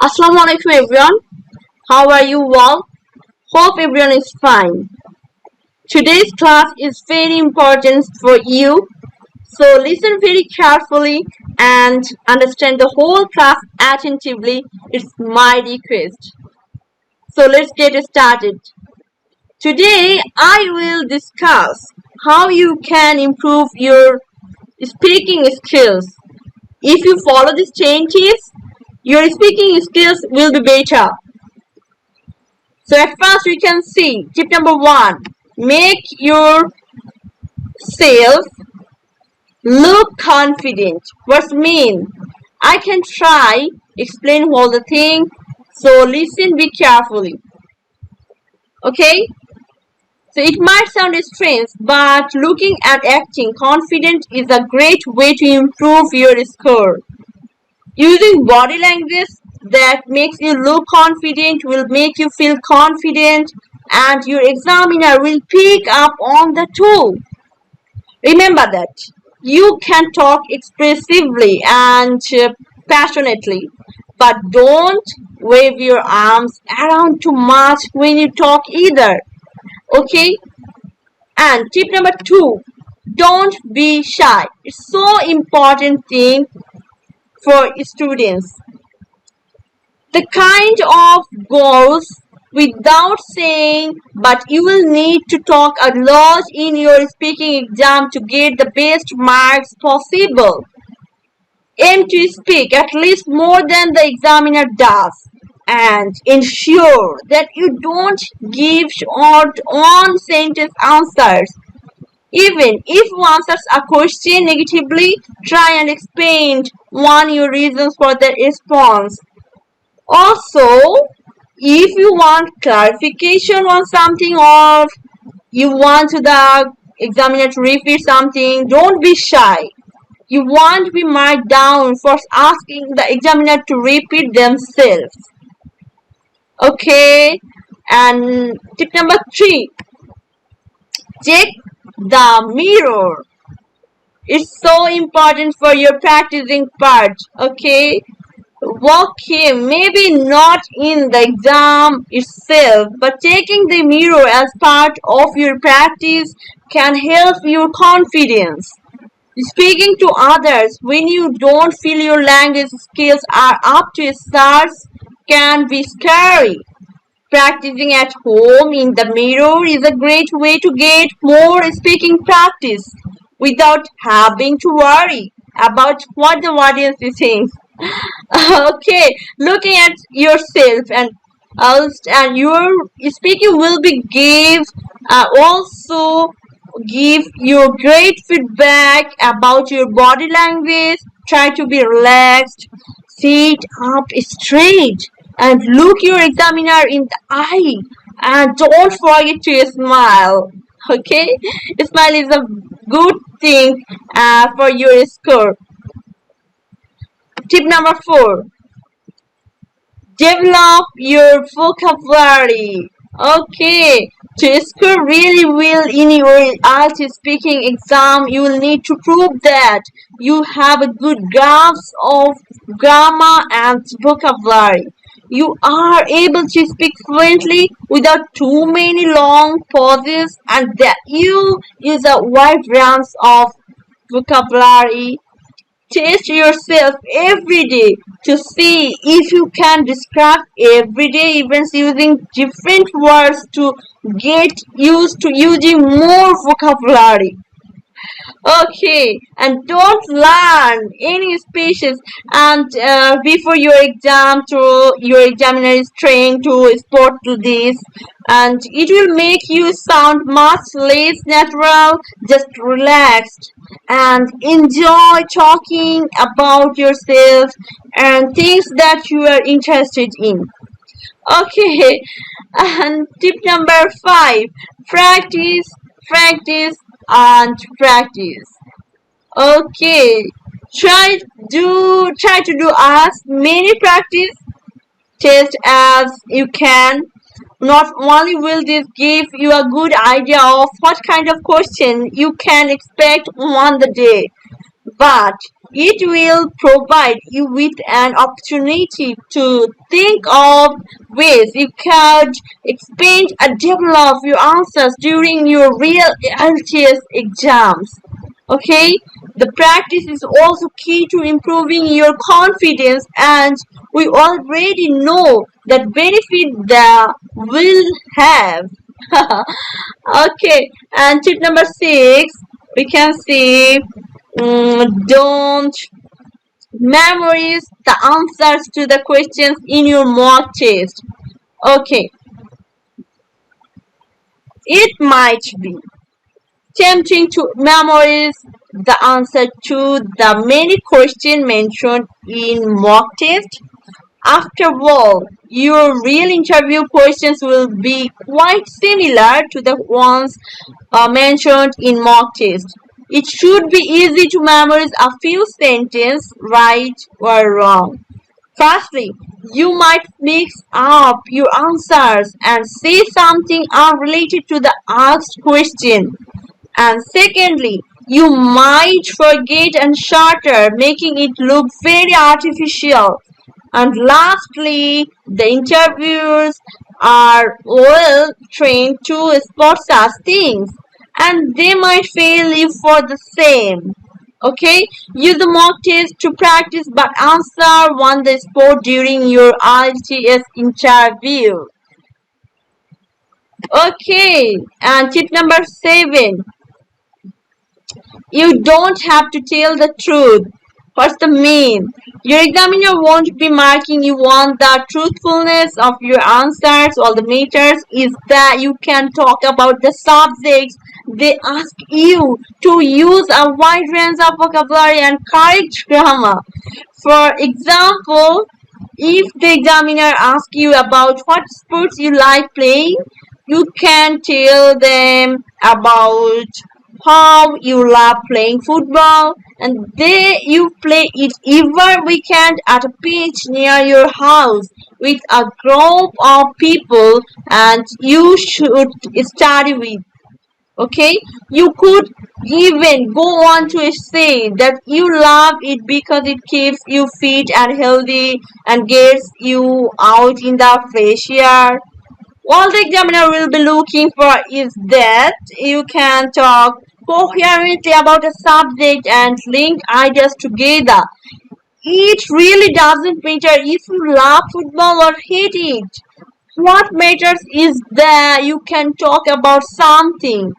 Assalamu alaikum everyone. How are you all? Hope everyone is fine. Today's class is very important for you. So listen very carefully and understand the whole class attentively. It's my request. So let's get started. Today I will discuss how you can improve your speaking skills. If you follow these 10 tips, your speaking skills will be better. So at first we can see tip number 1, make yourself look confident. What's mean? I can try explain all the thing. So listen be carefully. Okay? So it might sound strange, but looking at acting confident is a great way to improve your score. Using body language that makes you look confident will make you feel confident and your examiner will pick up on the tool. Remember that you can talk expressively and passionately, but don't wave your arms around too much when you talk either. Okay? And tip number 2, don't be shy. It's so important thing for students. The kind of goals without saying, but you will need to talk a lot in your speaking exam to get the best marks possible. Aim to speak at least more than the examiner does and ensure that you don't give short one sentence answers. Even if you answer a question negatively, try and explain your reasons for the response. Also, if you want clarification on something or you want the examiner to repeat something, don't be shy. You won't be marked down for asking the examiner to repeat themselves. Okay, and tip number 3, check the mirror. It's so important for your practicing part. Okay, maybe not in the exam itself, but taking the mirror as part of your practice can help your confidence. Speaking to others when you don't feel your language skills are up to stars can be scary. Practicing at home in the mirror is a great way to get more speaking practice without having to worry about what the audience is saying. Okay, looking at yourself and your speaking will be also give you great feedback about your body language. Try to be relaxed, sit up straight and look your examiner in the eye and don't forget to smile. Okay, smile is a good thing for your score. Tip number 4, develop your vocabulary. Okay, to score really well in your IELTS speaking exam, you will need to prove that you have a good grasp of grammar and vocabulary. You are able to speak fluently without too many long pauses and that you use a wide range of vocabulary. Test yourself every day to see if you can describe everyday events using different words to get used to using more vocabulary. Okay, and don't learn any speeches and before your exam to your examiner is trained to spot this and it will make you sound much less natural. Just relaxed and enjoy talking about yourself and things that you are interested in. Okay, and tip number 5, practice, practice, and practice. Okay, try to do as many practice tests as you can. Not only will this give you a good idea of what kind of question you can expect on the day, but It will provide you with an opportunity to think of ways you could expand and develop your answers during your real LTS exams. Okay, the practice is also key to improving your confidence, and we already know that benefit that will have. Okay, and tip number 6, we can see don't memorize the answers to the questions in your mock test. Okay, it might be tempting to memorize the answer to the many questions mentioned in mock test. After all, your real interview questions will be quite similar to the ones mentioned in mock test. It should be easy to memorize a few sentences, right or wrong. Firstly, you might mix up your answers and say something unrelated to the asked question. And secondly, you might forget and shatter, making it look very artificial. And lastly, the interviewers are well trained to spot such things, and they might fail you for the same. Okay, use the mock test to practice, but answer on the spot during your IELTS interview. Okay, and tip number 7, you don't have to tell the truth. What's the mean? Your examiner won't be marking you on the truthfulness of your answers. All the matters is that you can talk about the subjects they ask you to use a wide range of vocabulary and correct grammar. For example, if the examiner asks you about what sports you like playing, you can tell them about how you love playing football and you play it every weekend at a pitch near your house with a group of people and you should study with. Okay, you could even go on to say that you love it because it keeps you fit and healthy and gets you out in the fresh air. All the examiner will be looking for is that you can talk coherently about a subject and link ideas together. It really doesn't matter if you love football or hate it. What matters is that you can talk about something.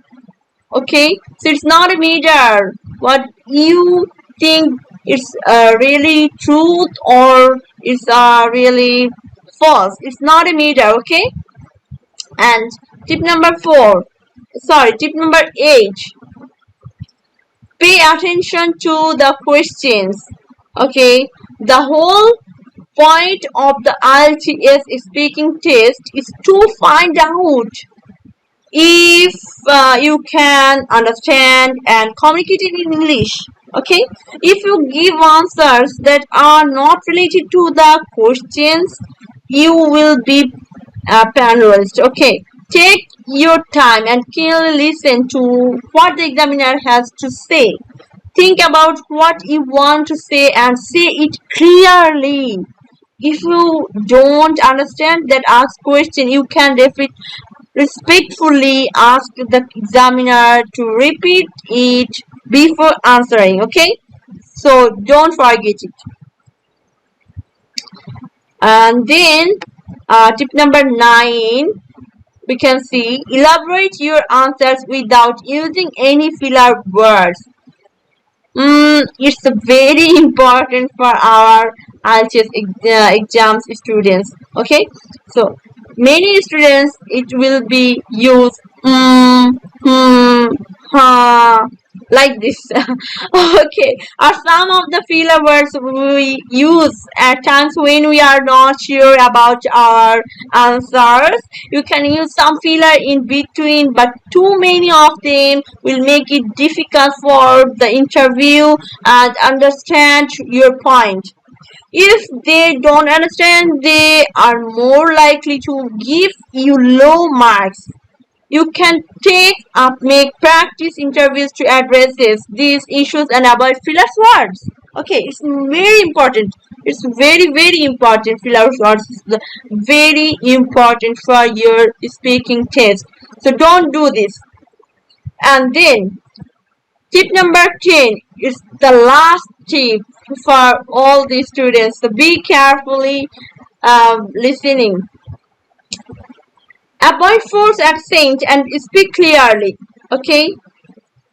Okay, so it's not a matter what you think it's really truth or it's really false. It's not a matter. Okay. And tip number 8, pay attention to the questions. Okay, the whole point of the IELTS speaking test is to find out if you can understand and communicate in English. Okay, if you give answers that are not related to the questions, you will be penalized. Okay, take your time and clearly listen to what the examiner has to say. Think about what you want to say and say it clearly. If you don't understand that asked question, you can respectfully ask the examiner to repeat it before answering. Okay, so don't forget it. And then tip number 9, we can see elaborate your answers without using any filler words. It's very important for our IELTS exams students. Okay, so many students it will be used like this. Okay, are some of the filler words we use at times when we are not sure about our answers. You can use some filler in between, but too many of them will make it difficult for the interview and understand your point. If they don't understand, they are more likely to give you low marks. You can make practice interviews to address these issues and avoid filler words. Okay, it's very important. It's very, very important. Flowers words is very important for your speaking test. So don't do this. And then tip number 10 is the last tip for all the students. So be carefully listening. Avoid forced accent and speak clearly. Okay?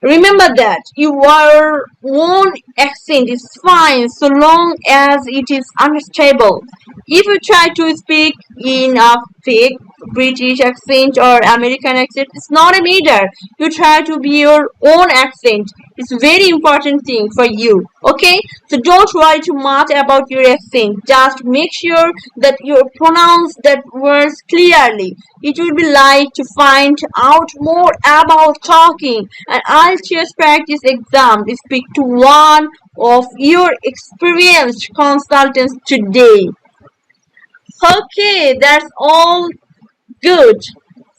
Remember that your own accent is fine so long as it is unstable. If you try to speak in a fake British accent or American accent, it's not a matter. You try to be your own accent. It's very important thing for you. Okay? So don't worry too much about your accent. Just make sure that you pronounce that words clearly. It will be like to find out more about talking and IELTS practice exam. Speak to one of your experienced consultants today. Okay, that's all good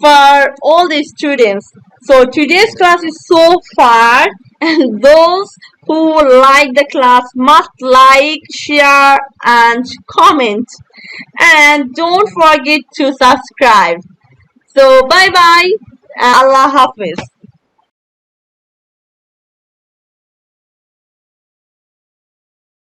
for all the students. So today's class is so far, and those who like the class must like, share, and comment. And don't forget to subscribe. So bye bye. Allah Hafiz.